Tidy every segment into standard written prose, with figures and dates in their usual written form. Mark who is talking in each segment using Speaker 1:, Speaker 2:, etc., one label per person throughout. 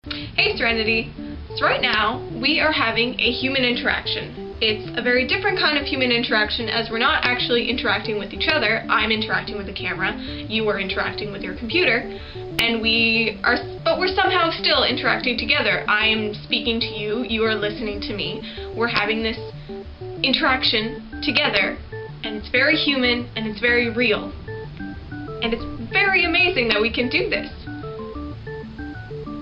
Speaker 1: Hey Serenity! So right now, we are having a human interaction. It's a very different kind of human interaction as we're not actually interacting with each other. I'm interacting with the camera, you are interacting with your computer, and but we're somehow still interacting together. I am speaking to you, you are listening to me. We're having this interaction together, and it's very human, and it's very real. And it's very amazing that we can do this.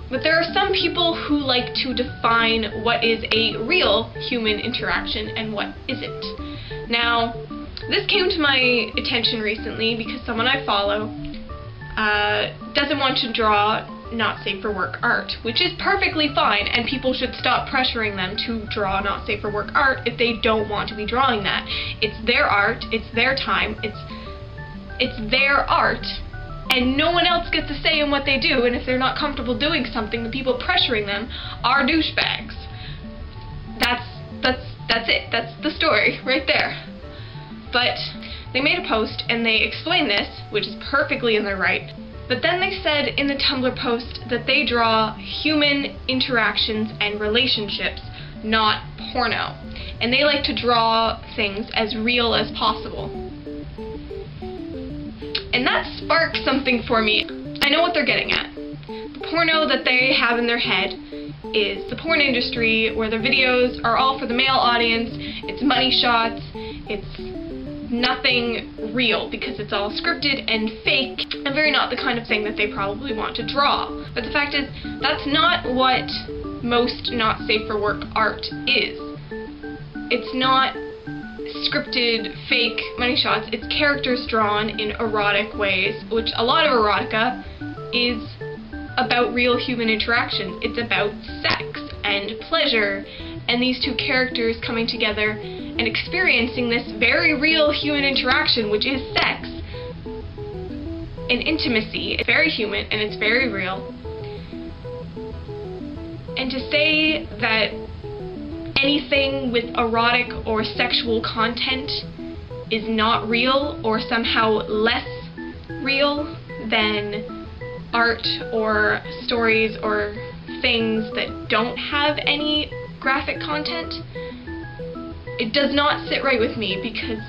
Speaker 1: But there are some people who like to define what is a real human interaction and what isn't. Now, this came to my attention recently because someone I follow doesn't want to draw not safe for work art, which is perfectly fine, and people should stop pressuring them to draw not safe for work art if they don't want to be drawing that. It's their art, it's their time, it's their art. And no one else gets a say in what they do, and if they're not comfortable doing something, the people pressuring them are douchebags. That's it. That's the story right there. But they made a post and they explained this, which is perfectly in their right. But then they said in the Tumblr post that they draw human interactions and relationships, not porno. And they like to draw things as real as possible. And that sparked something for me. I know what they're getting at. The porno that they have in their head is the porn industry, where the videos are all for the male audience, it's money shots, it's nothing real because it's all scripted and fake and very not the kind of thing that they probably want to draw. But the fact is, that's not what most not safe for work art is. It's not scripted, fake money shots. It's characters drawn in erotic ways, which a lot of erotica is about real human interactions. It's about sex and pleasure and these two characters coming together and experiencing this very real human interaction, which is sex and intimacy. It's very human and it's very real. And to say that anything with erotic or sexual content is not real or somehow less real than art or stories or things that don't have any graphic content, it does not sit right with me, because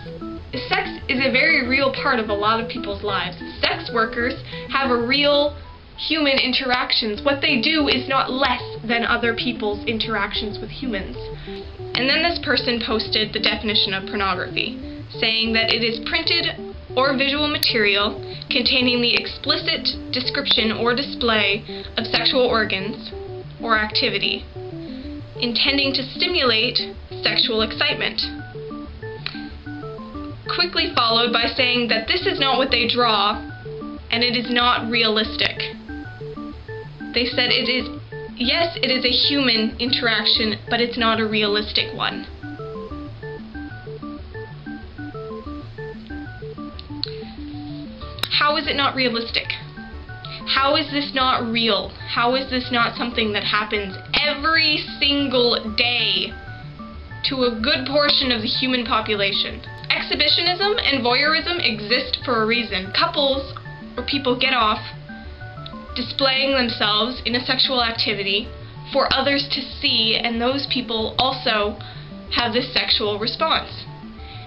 Speaker 1: sex is a very real part of a lot of people's lives. Sex workers have a real human interactions. What they do is not less than other people's interactions with humans. And then this person posted the definition of pornography, saying that it is printed or visual material containing the explicit description or display of sexual organs or activity, intending to stimulate sexual excitement. Quickly followed by saying that this is not what they draw, and it is not realistic. They said yes, it is a human interaction, but it's not a realistic one. How is it not realistic? How is this not real? How is this not something that happens every single day to a good portion of the human population? Exhibitionism and voyeurism exist for a reason. Couples or people get off displaying themselves in a sexual activity for others to see, and those people also have this sexual response.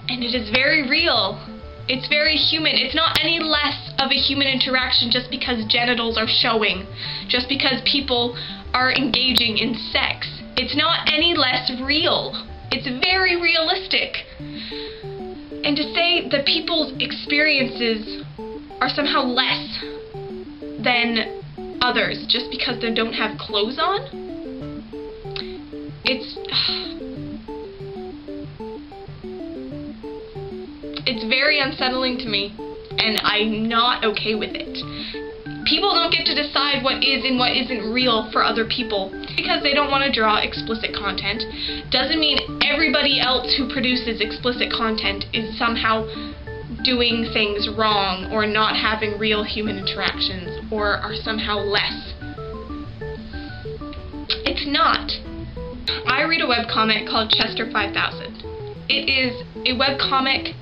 Speaker 1: And it is very real. It's very human. It's not any less of a human interaction just because genitals are showing, just because people are engaging in sex. It's not any less real. It's very realistic. And to say that people's experiences are somehow less than others just because they don't have clothes on, it's very unsettling to me, and I'm not okay with it. People don't get to decide what is and what isn't real for other people. Because they don't want to draw explicit content doesn't mean everybody else who produces explicit content is somehow doing things wrong or not having real human interactions or are somehow less. It's not. I read a webcomic called Chester 5000. It is a webcomic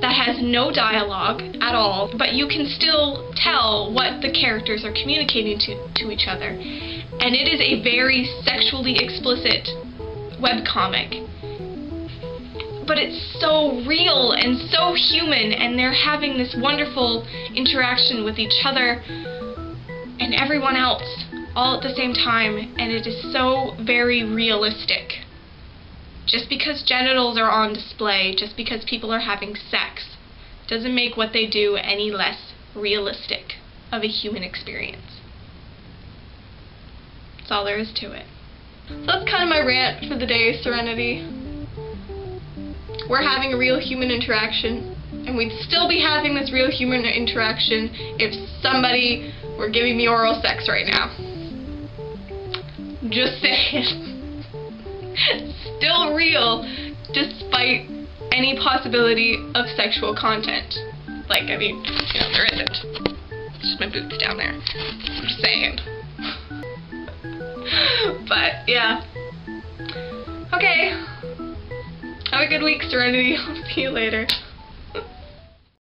Speaker 1: that has no dialogue at all, but you can still tell what the characters are communicating to each other. And it is a very sexually explicit webcomic. But it's so real and so human, and they're having this wonderful interaction with each other and everyone else all at the same time, and it is so very realistic. Just because genitals are on display, just because people are having sex, doesn't make what they do any less realistic of a human experience. That's all there is to it. So that's kind of my rant for the day, Serenity. We're having a real human interaction, and we'd still be having this real human interaction if somebody were giving me oral sex right now. Just saying. Still real, despite any possibility of sexual content. Like, I mean, you know, there isn't. Just my boots down there. I'm just saying. But, yeah. Okay. Have a good week, Serenity. I'll see you later.